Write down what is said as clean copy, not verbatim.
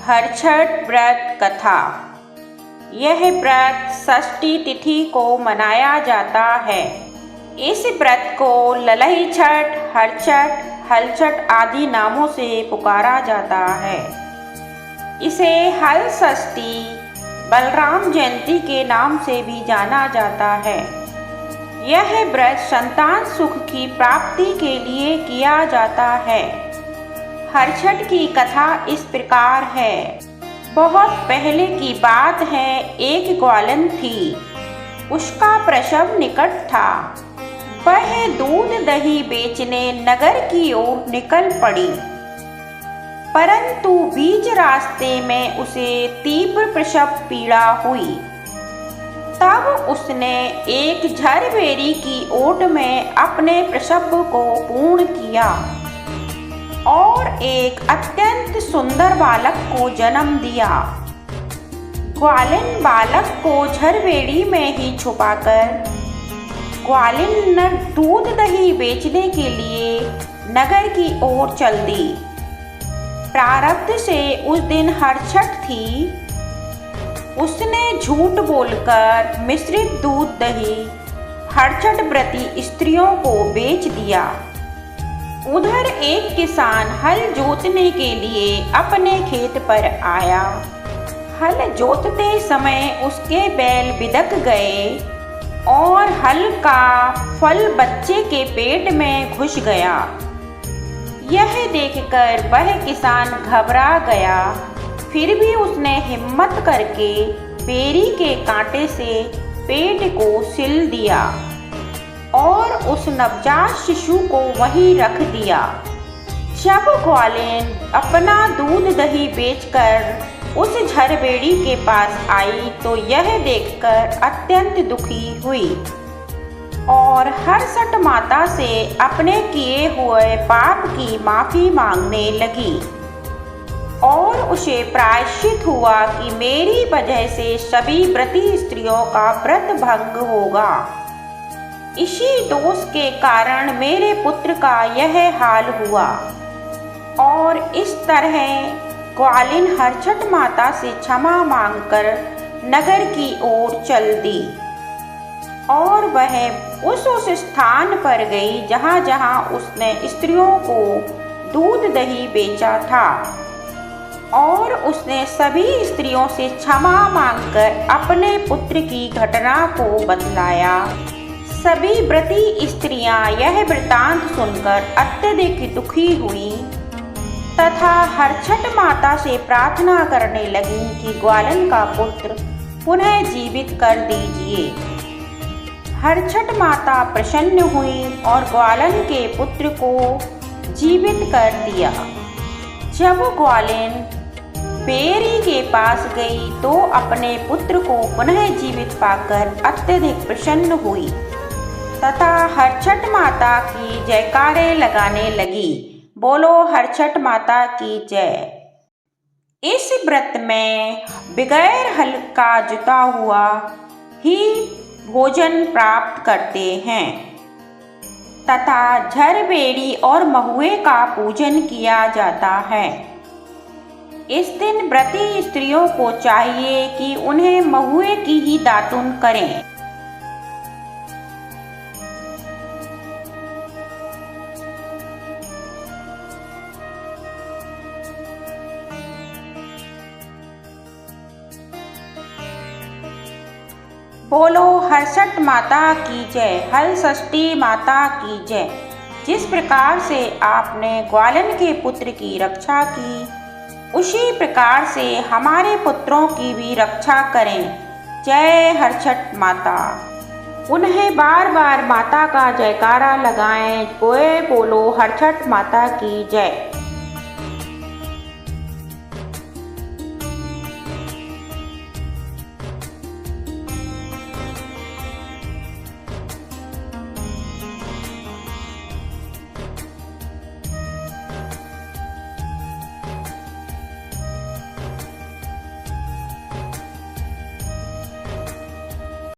हरछठ व्रत कथा। यह व्रत षष्ठी तिथि को मनाया जाता है। इस व्रत को ललई छठ, हरछठ, हलछठ आदि नामों से पुकारा जाता है। इसे हल षष्ठी, बलराम जयंती के नाम से भी जाना जाता है। यह व्रत संतान सुख की प्राप्ति के लिए किया जाता है। हरछठ की कथा इस प्रकार है। बहुत पहले की बात है, एक ग्वालन थी। उसका प्रसव निकट था। वह दूध दही बेचने नगर की ओर निकल पड़ी, परंतु बीच रास्ते में उसे तीव्र प्रसव पीड़ा हुई। तब उसने एक झरबेरी की ओट में अपने प्रसव को पूर्ण किया और एक अत्यंत सुंदर बालक को जन्म दिया। ग्वालिन बालक को झरबेड़ी में ही छुपाकर ग्वालिन दूध दही बेचने के लिए नगर की ओर चल दी। प्रारब्ध से उस दिन हरछठ थी। उसने झूठ बोलकर मिश्रित दूध दही हरछठ व्रती स्त्रियों को बेच दिया। उधर एक किसान हल जोतने के लिए अपने खेत पर आया। हल जोतते समय उसके बैल बिदक गए और हल का फल बच्चे के पेट में घुस गया। यह देखकर वह किसान घबरा गया। फिर भी उसने हिम्मत करके बेरी के कांटे से पेट को सिल दिया और उस नवजात शिशु को वहीं रख दिया। जब ग्वालिन अपना दूध दही बेचकर उस झरबेड़ी के पास आई तो यह देखकर अत्यंत दुखी हुई और हरछठ माता से अपने किए हुए पाप की माफी मांगने लगी और उसे प्रायश्चित हुआ कि मेरी वजह से सभी व्रती स्त्रियों का व्रत भंग होगा। इसी दोष के कारण मेरे पुत्र का यह हाल हुआ। और इस तरह ग्वालिन हरछठ माता से क्षमा मांगकर नगर की ओर चल दी और वह उस स्थान पर गई जहाँ जहाँ उसने स्त्रियों को दूध दही बेचा था और उसने सभी स्त्रियों से क्षमा मांगकर अपने पुत्र की घटना को बतलाया। सभी व्रती स्त्रियां यह वृतांत सुनकर अत्यधिक दुखी हुई तथा हरछठ माता से प्रार्थना करने लगी कि ग्वालन का पुत्र पुनः जीवित कर दीजिए। हरछठ माता प्रसन्न हुई और ग्वालन के पुत्र को जीवित कर दिया। जब ग्वालिन बेरी के पास गई तो अपने पुत्र को पुनः जीवित पाकर अत्यधिक प्रसन्न हुई तथा हरछठ माता की जयकारे लगाने लगी। बोलो हरछठ माता की जय। इस व्रत में बगैर हल का जुता हुआ ही भोजन प्राप्त करते हैं तथा झरबेड़ी और महुए का पूजन किया जाता है। इस दिन व्रती स्त्रियों को चाहिए कि उन्हें महुए की ही दातुन करें। बोलो हरछठ माता की जय, हल षष्ठी माता की जय। जिस प्रकार से आपने ग्वालन के पुत्र की रक्षा की, उसी प्रकार से हमारे पुत्रों की भी रक्षा करें। जय हरछठ माता। उन्हें बार बार माता का जयकारा लगाएं। बोलो हरछठ माता की जय।